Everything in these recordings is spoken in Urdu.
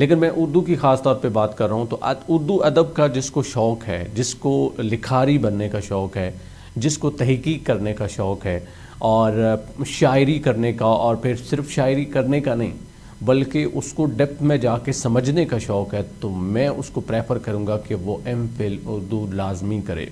لیکن میں اردو کی خاص طور پہ بات کر رہا ہوں تو اردو ادب کا جس کو شوق ہے، جس کو لکھاری بننے کا شوق ہے، جس کو تحقیق کرنے کا شوق ہے اور شاعری کرنے کا، اور پھر صرف شاعری کرنے کا نہیں بلکہ اس کو ڈیپتھ میں جا کے سمجھنے کا شوق ہے، تو میں اس کو پریفر کروں گا کہ وہ ایم فل اردو لازمی کرے۔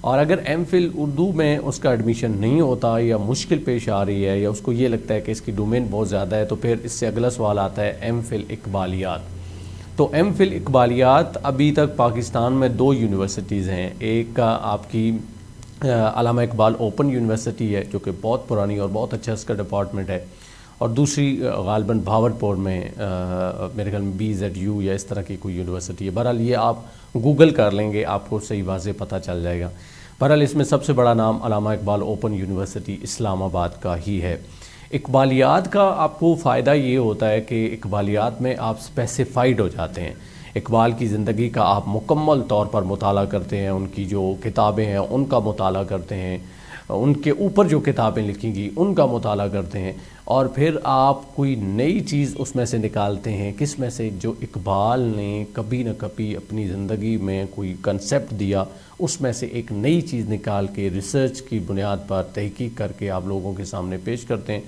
اور اگر ایم فل اردو میں اس کا ایڈمیشن نہیں ہوتا یا مشکل پیش آ رہی ہے یا اس کو یہ لگتا ہے کہ اس کی ڈومین بہت زیادہ ہے، تو پھر اس سے اگلا سوال آتا ہے ایم فل اقبالیات۔ تو ایم فل اقبالیات ابھی تک پاکستان میں 2 یونیورسٹیز ہیں، ایک آپ کی علامہ اقبال اوپن یونیورسٹی ہے جو کہ بہت پرانی اور بہت اچھا اس کا ڈپارٹمنٹ ہے، اور دوسری غالباً بھاورپور میں میرے خیال میں BZU یا اس طرح کی کوئی یونیورسٹی ہے۔ بہرحال یہ آپ گوگل کر لیں گے، آپ کو صحیح واضح پتہ چل جائے گا۔ بہرحال اس میں سب سے بڑا نام علامہ اقبال اوپن یونیورسٹی اسلام آباد کا ہی ہے۔ اقبالیات کا آپ کو فائدہ یہ ہوتا ہے کہ اقبالیات میں آپ اسپیسیفائڈ ہو جاتے ہیں، اقبال کی زندگی کا آپ مکمل طور پر مطالعہ کرتے ہیں، ان کی جو کتابیں ہیں ان کا مطالعہ کرتے ہیں، ان کے اوپر جو کتابیں لکھی گئی ان کا مطالعہ کرتے ہیں، اور پھر آپ کوئی نئی چیز اس میں سے نکالتے ہیں۔ کس میں سے؟ جو اقبال نے کبھی نہ کبھی اپنی زندگی میں کوئی کنسیپٹ دیا، اس میں سے ایک نئی چیز نکال کے ریسرچ کی بنیاد پر تحقیق کر کے آپ لوگوں کے سامنے پیش کرتے ہیں،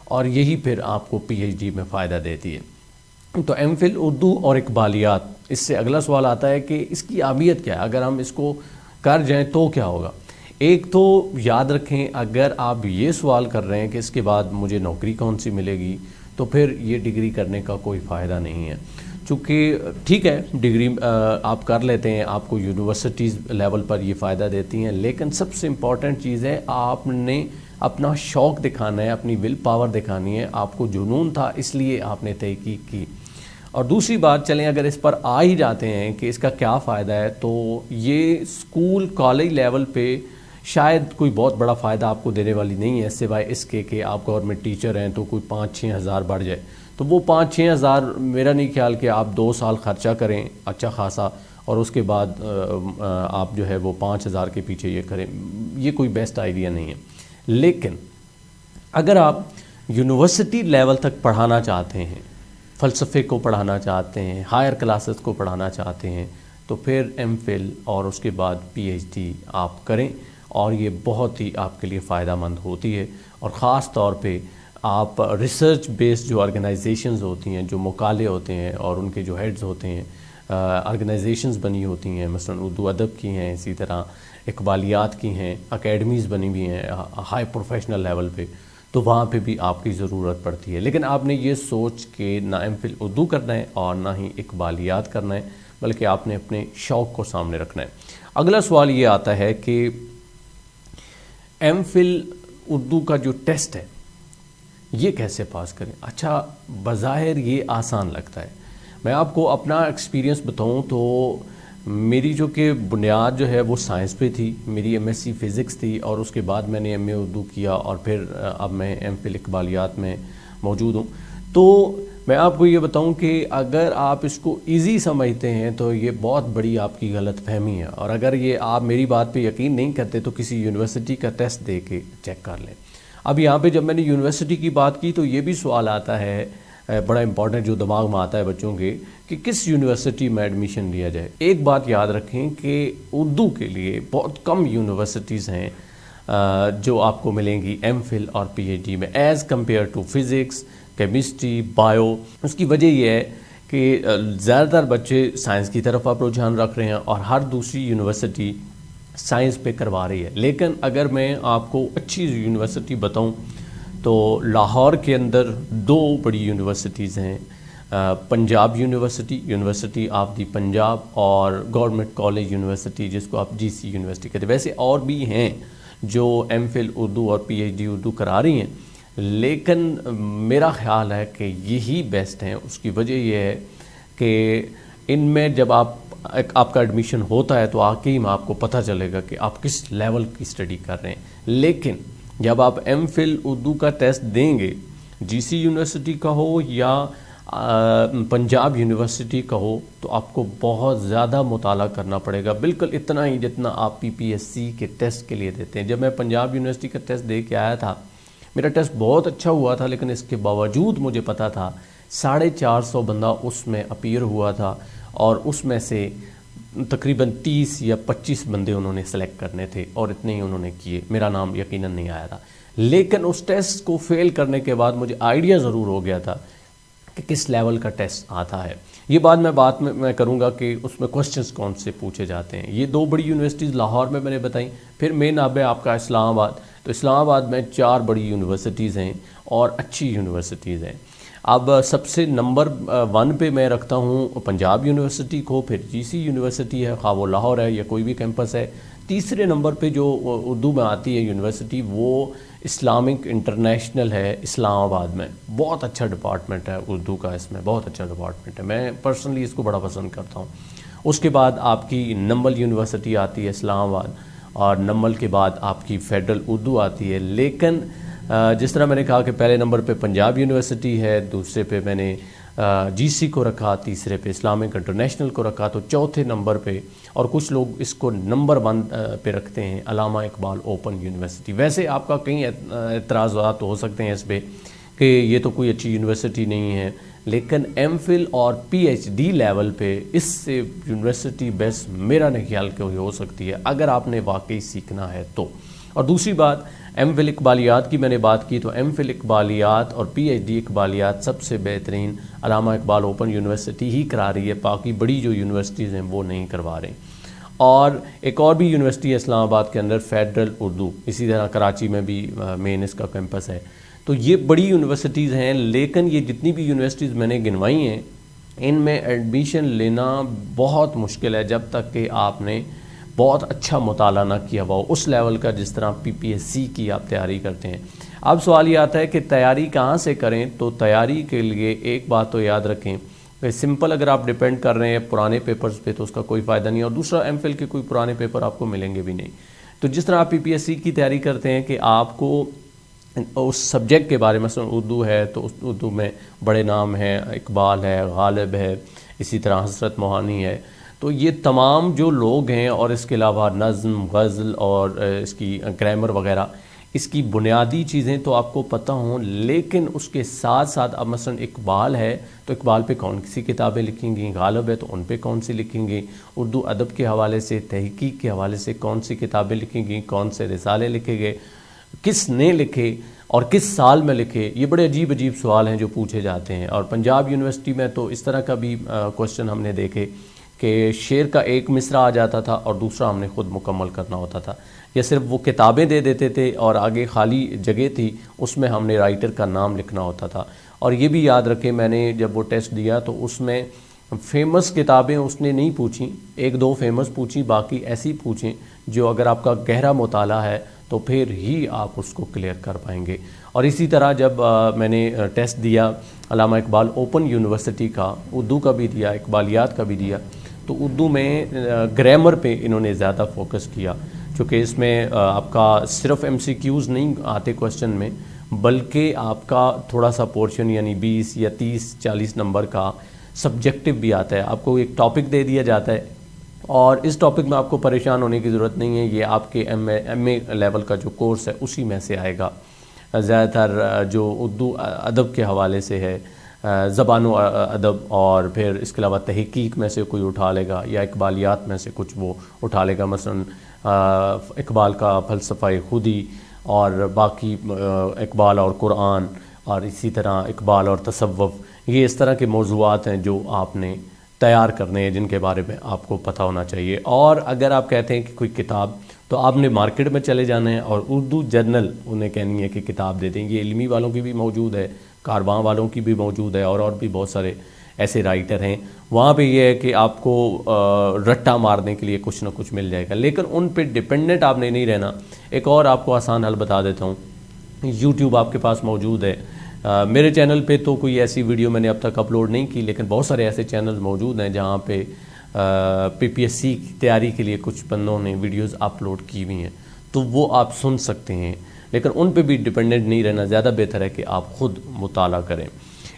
اور یہی پھر آپ کو PhD میں فائدہ دیتی ہے۔ تو ایم فل اردو اور اقبالیات، اس سے اگلا سوال آتا ہے کہ اس کی اہمیت کیا ہے؟ اگر ہم اس کو کر جائیں تو کیا ہوگا؟ ایک تو یاد رکھیں، اگر آپ یہ سوال کر رہے ہیں کہ اس کے بعد مجھے نوکری کون سی ملے گی، تو پھر یہ ڈگری کرنے کا کوئی فائدہ نہیں ہے، چونکہ ٹھیک ہے ڈگری آپ کر لیتے ہیں، آپ کو یونیورسٹیز لیول پر یہ فائدہ دیتی ہیں، لیکن سب سے امپورٹنٹ چیز ہے آپ نے اپنا شوق دکھانا ہے، اپنی ول پاور دکھانی ہے، آپ کو جنون تھا اس لیے آپ نے تحقیق کی۔ اور دوسری بات، چلیں اگر اس پر آ ہی جاتے ہیں کہ اس کا کیا فائدہ ہے، تو یہ اسکول کالج لیول پہ شاید کوئی بہت بڑا فائدہ آپ کو دینے والی نہیں ہے، سوائے اس کے کہ آپ گورنمنٹ ٹیچر ہیں تو کوئی 5-6 ہزار بڑھ جائے، تو وہ 5-6 ہزار میرا نہیں خیال کہ آپ 2 سال خرچہ کریں اچھا خاصا اور اس کے بعد آپ جو ہے وہ 5 ہزار کے پیچھے یہ کریں، یہ کوئی بیسٹ آئیڈیا نہیں ہے۔ لیکن اگر آپ یونیورسٹی لیول تک پڑھانا چاہتے ہیں، فلسفے کو پڑھانا چاہتے ہیں، ہائر کلاسز کو پڑھانا چاہتے ہیں، تو پھر ایم فل اور اس کے بعد PhD آپ کریں، اور یہ بہت ہی آپ کے لیے فائدہ مند ہوتی ہے۔ اور خاص طور پہ آپ ریسرچ بیسڈ جو آرگنائزیشنز ہوتی ہیں، جو مقالے ہوتے ہیں اور ان کے جو ہیڈز ہوتے ہیں، آرگنائزیشنز بنی ہوتی ہیں، مثلا اردو ادب کی ہیں، اسی طرح اقبالیات کی ہیں، اکیڈمیز بنی ہوئی ہیں ہائی پروفیشنل لیول پہ، تو وہاں پہ بھی آپ کی ضرورت پڑتی ہے۔ لیکن آپ نے یہ سوچ کے نہ ایم فل اردو کرنا ہے اور نہ ہی اقبالیات کرنا ہے، بلکہ آپ نے اپنے شوق کو سامنے رکھنا ہے۔ اگلا سوال یہ آتا ہے کہ ایم فل اردو کا جو ٹیسٹ ہے یہ کیسے پاس کریں؟ اچھا، بظاہر یہ آسان لگتا ہے، میں آپ کو اپنا ایکسپیرینس بتاؤں تو میری جو کہ بنیاد جو ہے وہ سائنس پہ تھی، میری MSc فزکس تھی، اور اس کے بعد میں نے MA اردو کیا، اور پھر اب میں ایم فل اقبالیات میں موجود ہوں۔ تو میں آپ کو یہ بتاؤں کہ اگر آپ اس کو ایزی سمجھتے ہیں تو یہ بہت بڑی آپ کی غلط فہمی ہے، اور اگر یہ آپ میری بات پہ یقین نہیں کرتے تو کسی یونیورسٹی کا ٹیسٹ دے کے چیک کر لیں۔ اب یہاں پہ جب میں نے یونیورسٹی کی بات کی تو یہ بھی سوال آتا ہے بڑا امپورٹنٹ جو دماغ میں آتا ہے بچوں کے، کہ کس یونیورسٹی میں ایڈمیشن لیا جائے۔ ایک بات یاد رکھیں کہ اردو کے لیے بہت کم یونیورسٹیز ہیں جو آپ کو ملیں گی ایم فل اور PhD میں، as compare to physics, chemistry, bio. اس کی وجہ یہ ہے کہ زیادہ تر بچے سائنس کی طرف آپ رجحان رکھ رہے ہیں، اور ہر دوسری یونیورسٹی سائنس پہ کروا رہی ہے۔ لیکن اگر میں آپ کو اچھی یونیورسٹی بتاؤں تو لاہور کے اندر 2 بڑی یونیورسٹیز ہیں، Punjab university of the Punjab, اور گورنمنٹ کالج یونیورسٹی جس کو آپ GC یونیورسٹی کہتے ہیں۔ ویسے اور بھی ہیں جو ایم فل اردو اور PhD اردو کرا رہی ہیں، لیکن میرا خیال ہے کہ یہی بیسٹ ہیں۔ اس کی وجہ یہ ہے کہ ان میں جب آپ کا ایڈمیشن ہوتا ہے تو واقعی میں آپ کو پتہ چلے گا کہ آپ کس لیول کی اسٹڈی کر رہے ہیں، لیکن جب آپ ایم فل اردو کا ٹیسٹ دیں گے، GC یونیورسٹی کا ہو یا پنجاب یونیورسٹی کا ہو، تو آپ کو بہت زیادہ مطالعہ کرنا پڑے گا، بالکل اتنا ہی جتنا آپ PPSC کے ٹیسٹ کے لیے دیتے ہیں۔ جب میں پنجاب یونیورسٹی کا ٹیسٹ دے کے آیا تھا، میرا ٹیسٹ بہت اچھا ہوا تھا، لیکن اس کے باوجود مجھے پتا تھا 450 بندہ اس میں اپیئر ہوا تھا اور اس میں سے تقریباً 30 یا 25 بندے انہوں نے سلیکٹ کرنے تھے اور اتنے ہی انہوں نے کیے. میرا نام یقیناً نہیں آیا تھا, لیکن اس ٹیسٹ کو فیل کرنے کے بعد مجھے آئیڈیا ضرور ہو گیا تھا کہ کس لیول کا ٹیسٹ آتا ہے. یہ بات میں کروں گا کہ اس میں کوسچنز کون سے پوچھے جاتے ہیں. یہ 2 بڑی یونیورسٹیز لاہور میں نے بتائیں, پھر مین ہب ہے آپ کا اسلام آباد. تو اسلام آباد میں 4 بڑی یونیورسٹیز ہیں اور اچھی یونیورسٹیز ہیں. اب سب سے نمبر 1 پہ میں رکھتا ہوں پنجاب یونیورسٹی کو, پھر جی سی یونیورسٹی ہے, خواہ وہ لاہور ہے یا کوئی بھی کیمپس ہے. تیسرے نمبر پہ جو اردو میں آتی ہے یونیورسٹی وہ اسلامک انٹرنیشنل ہے اسلام آباد میں. بہت اچھا ڈپارٹمنٹ ہے اردو کا, اس میں بہت اچھا ڈپارٹمنٹ ہے, میں پرسنلی اس کو بڑا پسند کرتا ہوں. اس کے بعد آپ کی نمبل یونیورسٹی آتی ہے اسلام آباد, اور نمبل کے بعد آپ کی فیڈرل اردو آتی ہے. لیکن جس طرح میں نے کہا کہ پہلے نمبر پہ پنجاب یونیورسٹی ہے, دوسرے پہ میں نے جی سی کو رکھا, تیسرے پہ اسلامک انٹرنیشنل کو رکھا, تو چوتھے نمبر پہ, اور کچھ لوگ اس کو نمبر 1 پہ رکھتے ہیں, علامہ اقبال اوپن یونیورسٹی. ویسے آپ کا کئی اعتراضات ہو سکتے ہیں اس پہ کہ یہ تو کوئی اچھی یونیورسٹی نہیں ہے, لیکن ایم فل اور پی ایچ ڈی لیول پہ اس سے یونیورسٹی بیسٹ میرا نہیں خیال کہ ہو سکتی ہے اگر آپ نے واقعی سیکھنا ہے تو. اور دوسری بات, ایم فل اقبالیات کی میں نے بات کی, تو ایم فل اقبالیات اور پی ایچ ڈی اقبالیات سب سے بہترین علامہ اقبال اوپن یونیورسٹی ہی کرا رہی ہے, باقی بڑی جو یونیورسٹیز ہیں وہ نہیں کروا رہے. اور ایک اور بھی یونیورسٹی ہے اسلام آباد کے اندر, فیڈرل اردو, اسی طرح کراچی میں بھی مین اس کا کیمپس ہے. تو یہ بڑی یونیورسٹیز ہیں, لیکن یہ جتنی بھی یونیورسٹیز میں نے گنوائی ہیں ان میں ایڈمیشن لینا بہت مشکل ہے جب تک کہ آپ نے بہت اچھا مطالعہ نہ کیا ہوا ہو, اس لیول کا جس طرح پی پی ایس سی کی آپ تیاری کرتے ہیں. اب سوال یہ آتا ہے کہ تیاری کہاں سے کریں. تو تیاری کے لیے ایک بات تو یاد رکھیں کہ سمپل اگر آپ ڈیپینڈ کر رہے ہیں پرانے پیپرز پہ تو اس کا کوئی فائدہ نہیں, اور دوسرا ایم فل کے کوئی پرانے پیپر آپ کو ملیں گے بھی نہیں. تو جس طرح آپ پی پی ایس سی کی تیاری کرتے ہیں کہ آپ کو اس سبجیکٹ کے بارے میں, مثلا اردو ہے تو اس اردو میں بڑے نام ہیں, اقبال ہے, غالب ہے, اسی طرح حضرت موہانی ہے, تو یہ تمام جو لوگ ہیں, اور اس کے علاوہ نظم, غزل اور اس کی گرامر وغیرہ, اس کی بنیادی چیزیں تو آپ کو پتہ ہوں, لیکن اس کے ساتھ ساتھ اب مثلا اقبال ہے تو اقبال پہ کون سی کتابیں لکھیں گی, غالب ہے تو ان پہ کون سی لکھیں گی, اردو ادب کے حوالے سے, تحقیق کے حوالے سے کون سی کتابیں لکھیں گی, کون سے رسالے لکھے گئے, کس نے لکھے اور کس سال میں لکھے. یہ بڑے عجیب سوال ہیں جو پوچھے جاتے ہیں. اور پنجاب یونیورسٹی میں تو اس طرح کا بھی کوشچن ہم نے دیکھے کہ شعر کا ایک مصرع آ جاتا تھا اور دوسرا ہم نے خود مکمل کرنا ہوتا تھا, یا صرف وہ کتابیں دے دیتے تھے اور آگے خالی جگہ تھی اس میں ہم نے رائٹر کا نام لکھنا ہوتا تھا. اور یہ بھی یاد رکھیں, میں نے جب وہ ٹیسٹ دیا تو اس میں فیمس کتابیں اس نے نہیں پوچھیں, 1-2 فیمس پوچھیں, باقی ایسی پوچھیں جو اگر آپ کا گہرا مطالعہ ہے تو پھر ہی آپ اس کو کلیئر کر پائیں گے. اور اسی طرح جب میں نے ٹیسٹ دیا علامہ اقبال اوپن یونیورسٹی کا, اردو کا بھی دیا, اقبالیات کا بھی دیا, تو اردو میں گرامر پہ انہوں نے زیادہ فوکس کیا, چونکہ اس میں آپ کا صرف ایم سی کیوز نہیں آتے کوشچن میں, بلکہ آپ کا تھوڑا سا پورشن یعنی 20 یا 30-40 نمبر کا سبجیکٹو بھی آتا ہے. آپ کو ایک ٹاپک دے دیا جاتا ہے اور اس ٹاپک میں آپ کو پریشان ہونے کی ضرورت نہیں ہے, یہ آپ کے ایم اے لیول کا جو کورس ہے اسی میں سے آئے گا. زیادہ تر جو اردو ادب کے حوالے سے ہے, زبان و ادب, اور پھر اس کے علاوہ تحقیق میں سے کوئی اٹھا لے گا یا اقبالیات میں سے کچھ وہ اٹھا لے گا, مثلا اقبال کا فلسفہ خودی, اور باقی اقبال اور قرآن, اور اسی طرح اقبال اور تصوف. یہ اس طرح کے موضوعات ہیں جو آپ نے تیار کرنے ہیں, جن کے بارے میں آپ کو پتہ ہونا چاہیے. اور اگر آپ کہتے ہیں کہ کوئی کتاب, تو آپ نے مارکیٹ میں چلے جانا ہے اور اردو جرنل انہیں کہنی ہے کہ کتاب دے دیں. یہ علمی والوں کی بھی موجود ہے, کارواں والوں کی بھی موجود ہے, اور بھی بہت سارے ایسے رائٹر ہیں. وہاں پہ یہ ہے کہ آپ کو رٹا مارنے کے لیے کچھ نہ کچھ مل جائے گا, لیکن ان پہ ڈپینڈنٹ آپ نے نہیں رہنا. ایک اور آپ کو آسان حل بتا دیتا ہوں, یوٹیوب آپ کے پاس موجود ہے. میرے چینل پہ تو کوئی ایسی ویڈیو میں نے اب تک اپلوڈ نہیں کی, لیکن بہت سارے ایسے چینلز موجود ہیں جہاں پہ پی پی ایس سی کی تیاری کے لیے کچھ بندوں نے ویڈیوز اپلوڈ کی ہوئی ہیں, تو وہ آپ سن سکتے ہیں. لیکن ان پہ بھی ڈپینڈنٹ نہیں رہنا, زیادہ بہتر ہے کہ آپ خود مطالعہ کریں.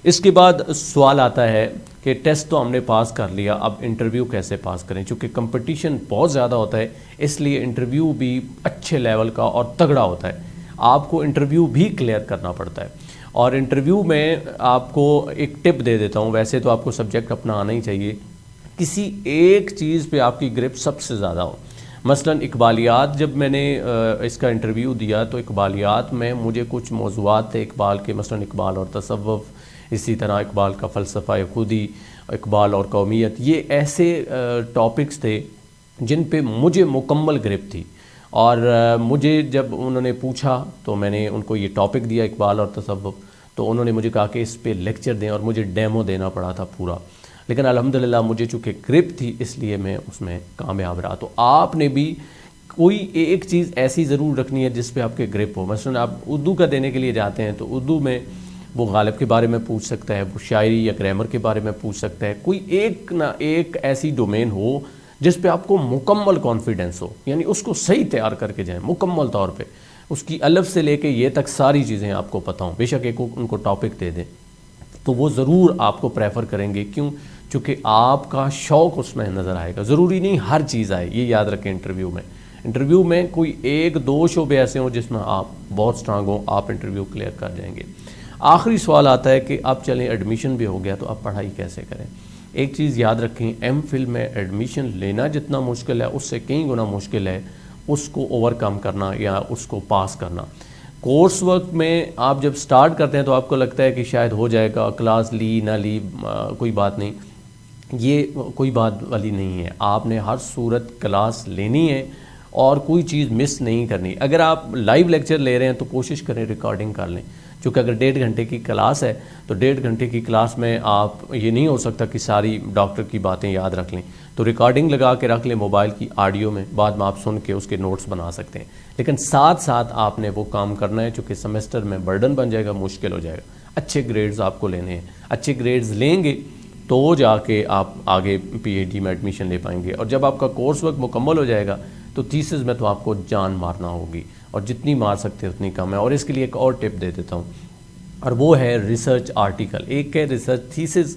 اس کے بعد سوال آتا ہے کہ ٹیسٹ تو ہم نے پاس کر لیا, اب انٹرویو کیسے پاس کریں. چونکہ کمپٹیشن بہت زیادہ ہوتا ہے, اس لیے انٹرویو بھی اچھے لیول کا اور تگڑا ہوتا ہے. آپ کو انٹرویو بھی کلیئر کرنا پڑتا ہے, اور انٹرویو میں آپ کو ایک ٹپ دے دیتا ہوں، ویسے تو آپ کو سبجیکٹ اپنا آنا ہی چاہیے، کسی ایک چیز پہ آپ کی گرپ سب سے زیادہ ہو. مثلا اقبالیات، جب میں نے اس کا انٹرویو دیا تو اقبالیات میں مجھے کچھ موضوعات تھے اقبال کے، مثلا اقبال اور تصوف، اسی طرح اقبال کا فلسفہ خودی، اقبال اور قومیت، یہ ایسے ٹاپکس تھے جن پہ مجھے مکمل گرپ تھی. اور مجھے جب انہوں نے پوچھا تو میں نے ان کو یہ ٹاپک دیا اقبال اور تصوف، تو انہوں نے مجھے کہا کہ اس پہ لیکچر دیں، اور مجھے ڈیمو دینا پڑا تھا پورا. لیکن الحمدللہ مجھے چونکہ گرپ تھی اس لیے میں اس میں کامیاب رہا. تو آپ نے بھی کوئی ایک چیز ایسی ضرور رکھنی ہے جس پہ آپ کے گرپ ہو. مثلا آپ اردو کا دینے کے لیے جاتے ہیں تو اردو میں وہ غالب کے بارے میں پوچھ سکتا ہے، وہ شاعری یا گرامر کے بارے میں پوچھ سکتا ہے. کوئی ایک نہ ایک ایسی ڈومین ہو جس پہ آپ کو مکمل کانفیڈنس ہو، یعنی اس کو صحیح تیار کر کے جائیں مکمل طور پہ، اس کی الف سے لے کے یہ تک ساری چیزیں آپ کو پتہ ہوں. بے شک ایک ان کو ٹاپک دے دیں تو وہ ضرور آپ کو پریفر کریں گے. کیوں؟ چونکہ آپ کا شوق اس میں نظر آئے گا. ضروری نہیں ہر چیز آئے، یہ یاد رکھیں. انٹرویو میں کوئی ایک دو شعبے ایسے ہوں جس میں آپ بہت سٹرانگ ہوں، آپ انٹرویو کلیئر کر جائیں گے. آخری سوال آتا ہے کہ اب چلیں ایڈمیشن بھی ہو گیا تو اب پڑھائی کیسے کریں. ایک چیز یاد رکھیں، ایم فل میں ایڈمیشن لینا جتنا مشکل ہے اس سے کئی گنا مشکل ہے اس کو اوور کم کرنا یا اس کو پاس کرنا. کورس ورک میں آپ جب سٹارٹ کرتے ہیں تو آپ کو لگتا ہے کہ شاید ہو جائے گا، کلاس لی نہ لی کوئی بات نہیں. یہ کوئی بات والی نہیں ہے. آپ نے ہر صورت کلاس لینی ہے اور کوئی چیز مس نہیں کرنی. اگر آپ لائیو لیکچر لے رہے ہیں تو کوشش کریں ریکارڈنگ کر لیں، چونکہ اگر 1.5 گھنٹے کی کلاس ہے تو 1.5 گھنٹے کی کلاس میں آپ یہ نہیں ہو سکتا کہ ساری ڈاکٹر کی باتیں یاد رکھ لیں. تو ریکارڈنگ لگا کے رکھ لیں موبائل کی آڈیو میں، بعد میں آپ سن کے اس کے نوٹس بنا سکتے ہیں. لیکن ساتھ ساتھ آپ نے وہ کام کرنا ہے، چونکہ سمیسٹر میں برڈن بن جائے گا، مشکل ہو جائے گا. اچھے گریڈز آپ کو لینے ہیں، اچھے گریڈز لیں گے تو جا کے آپ آگے پی ایچ ڈی میں ایڈمیشن لے پائیں گے. اور جب آپ کا کورس ورک مکمل ہو جائے گا تو تھیسس میں تو آپ کو جان مارنا ہوگی، اور جتنی مار سکتے اتنی کم ہے. اور اس کے لیے ایک اور ٹپ دے دیتا ہوں، اور وہ ہے ریسرچ آرٹیکل. ایک ہے ریسرچ تھیسس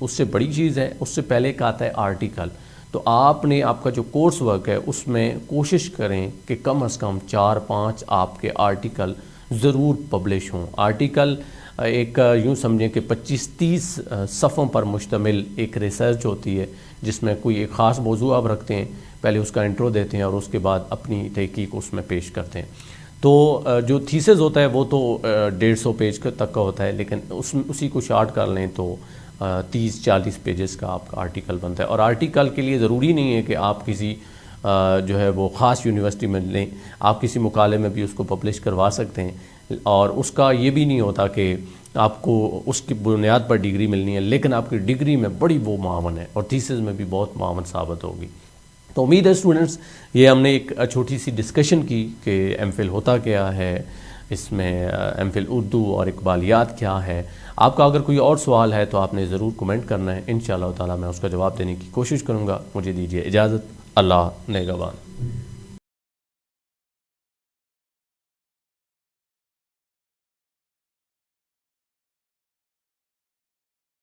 اس سے بڑی چیز ہے، اس سے پہلے ایک آتا ہے آرٹیکل. تو آپ نے آپ کا جو کورس ورک ہے اس میں کوشش کریں کہ کم از کم 4-5 آپ کے آرٹیکل ضرور پبلش ہوں. آرٹیکل ایک یوں سمجھیں کہ 25-30 صفحوں پر مشتمل ایک ریسرچ ہوتی ہے جس میں کوئی ایک خاص موضوع آپ رکھتے ہیں، پہلے اس کا انٹرو دیتے ہیں اور اس کے بعد اپنی تحقیق اس میں پیش کرتے ہیں. تو جو تھیسس ہوتا ہے وہ تو 150 پیج تک کا ہوتا ہے، لیکن اسی کو شارٹ کر لیں تو 30-40 پیجز کا آپ کا آرٹیکل بنتا ہے. اور آرٹیکل کے لیے ضروری نہیں ہے کہ آپ کسی جو ہے وہ خاص یونیورسٹی میں لیں، آپ کسی مقالے میں بھی اس کو پبلش کروا سکتے ہیں. اور اس کا یہ بھی نہیں ہوتا کہ آپ کو اس کی بنیاد پر ڈگری ملنی ہے، لیکن آپ کی ڈگری میں بڑی وہ معاون ہے اور تھیسس میں بھی بہت معاون ثابت ہوگی. تو امید ہے اسٹوڈنٹس یہ ہم نے ایک چھوٹی سی ڈسکشن کی کہ ایم فل ہوتا کیا ہے، اس میں ایم فل اردو اور اقبالیات کیا ہے. آپ کا اگر کوئی اور سوال ہے تو آپ نے ضرور کمنٹ کرنا ہے، انشاءاللہ تعالی میں اس کا جواب دینے کی کوشش کروں گا. مجھے دیجیے اجازت. اللہ نگہبان.